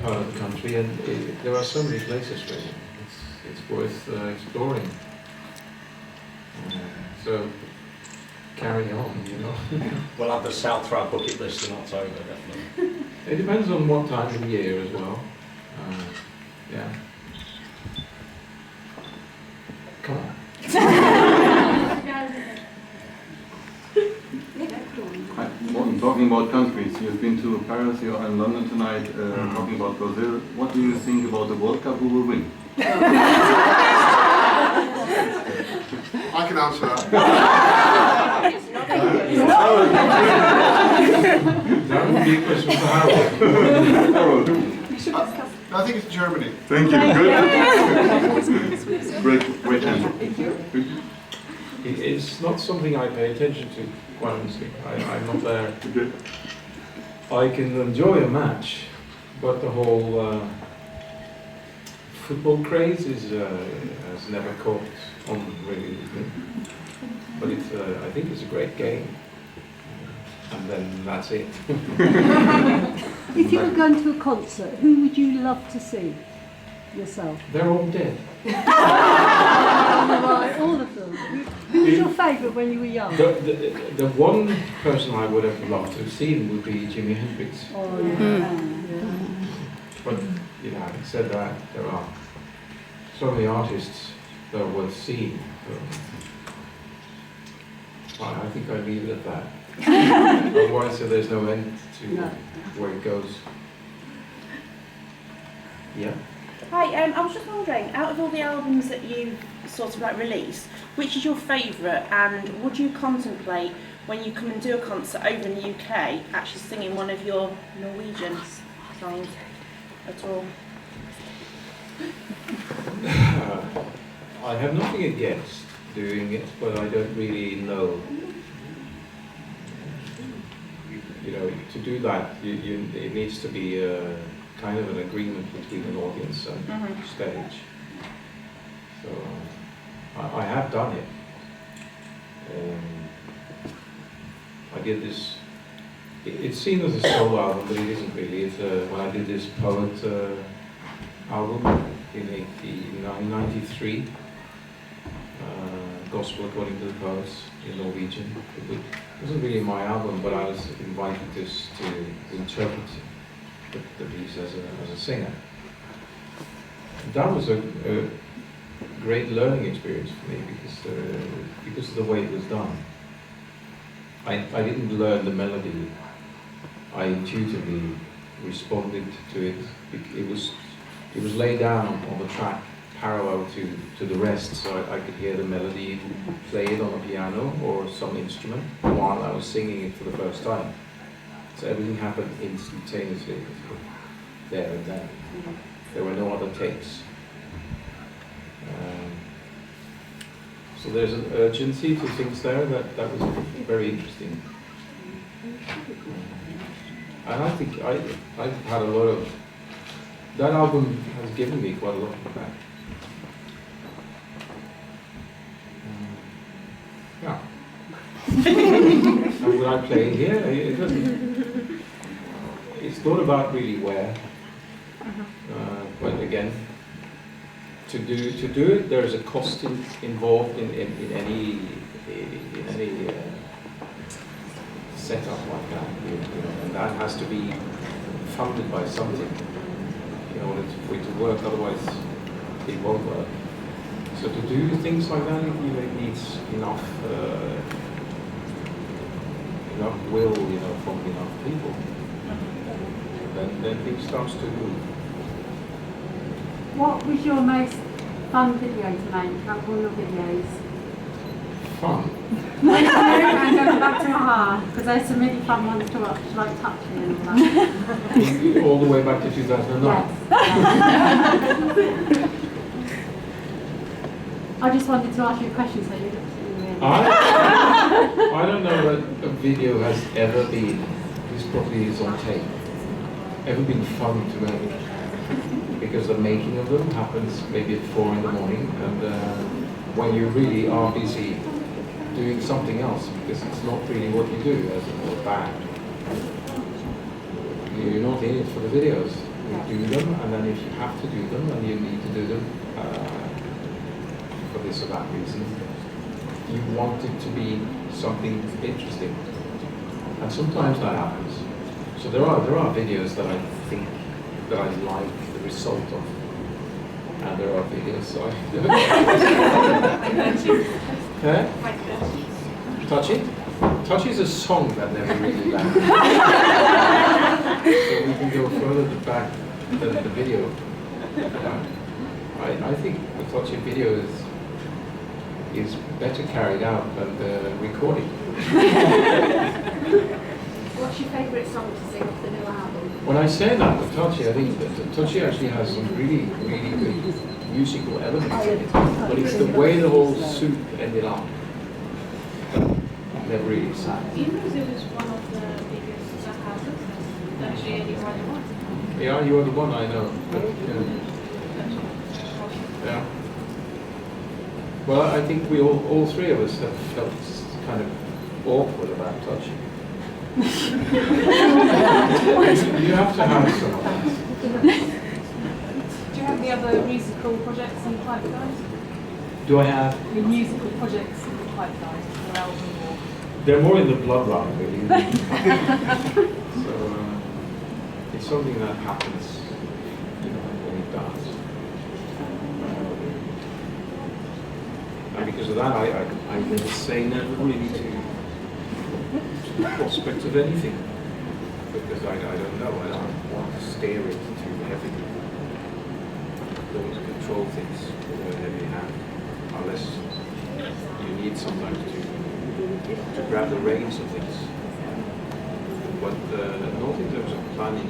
part of the country, and there are so many places really. It's worth exploring. So carry on, you know. We'll have the South for our bucket list in October, definitely. It depends on what time of the year as well. Yeah. Come on. Morten, talking about countries, you've been to Paris, you're in London tonight, talking about Brazil. What do you think about the World Cup? Who will win? I can answer that. That would be a question for Harold. I think it's Germany. Thank you. Good. Great answer. It's not something I pay attention to, quite honestly. I'm not there. I can enjoy a match, but the whole football craze has never caught on really with me. But I think it's a great game. And then that's it. If you were going to a concert, who would you love to see yourself? They're all dead. Right, all of them. Who was your favourite when you were young? The one person I would have loved to have seen would be Jimi Hendrix. Oh, yeah. But, you know, having said that, there are so many artists that are worth seeing. So I think I'd leave it at that. Otherwise, so there's no end to where it goes. Yeah. Hi, I was just wondering, out of all the albums that you've sort of like released, which is your favourite, and would you contemplate when you come and do a concert over in the UK actually singing one of your Norwegian songs at all? I have nothing against doing it, but I don't really know. You know, to do that, it needs to be kind of an agreement between an audience and stage. So I have done it. I did this. It's seen as a solo album, but it isn't really. It's when I did this Poet album in 1993, Gospel According to the Poets in Norwegian. It wasn't really my album, but I was invited to interpret the piece as a singer. That was a great learning experience for me because of the way it was done. I didn't learn the melody. I intuitively responded to it. It was laid down on the track parallel to the rest, so I could hear the melody played on a piano or some instrument while I was singing it for the first time. So everything happened instantaneously, there and then. There were no other takes. So there's an urgency to things there that was very interesting. And I think I've had a lot of, that album has given me quite a lot back. Yeah. And would I play here? It doesn't. It's not about really where. But again, to do it, there is a cost involved in any setup like that, you know, and that has to be funded by something in order for it to work. Otherwise, it won't work. So to do things like that, it needs enough will, you know, from enough people. Then things starts to move. What was your most fun video to make out of all your videos? Fun. And going back to my heart, because there's some really fun ones to watch, like touching and all that. All the way back to 2009. Yes. I just wanted to ask you a question, so you looked at me really. I don't know that a video has ever been, this probably is on tape, ever been fun to make. Because the making of them happens maybe at 4 in the morning, and when you really are busy doing something else, because it's not really what you do as a band. You're not in it for the videos. we do them, and then if you have to do them, and you need to do them for this or that reason, you want it to be something interesting. And sometimes that happens. So there are videos that I think that I like the result of. And there are videos Touchy? Touchy is a song that never really landed. So we can go further back than the video. I think the Touchy video is better carried out than the recording. What's your favourite song to sing off the new album? When I say that, the Touchy, I think that Touchy actually has some really, really good musical elements in it. But it's the way the whole soup ended up that never really sang. You know, it was one of the biggest houses. Actually, you were the one. Yeah, you are the one I know. But, yeah. Well, I think we all three of us have felt kind of awkward about Touchy. You have to have some of that. Do you have any other musical projects in the pipeline? Do I have? Any musical projects in the pipeline, or album, or? They're more in the bloodline, really. So it's something that happens, when it does. And because of that, I never say never really to the prospect of anything, because I don't know. I don't want to steer it too heavily. I don't want to control things with a heavy hand, unless you need sometimes to grab the reins of things. But not in terms of planning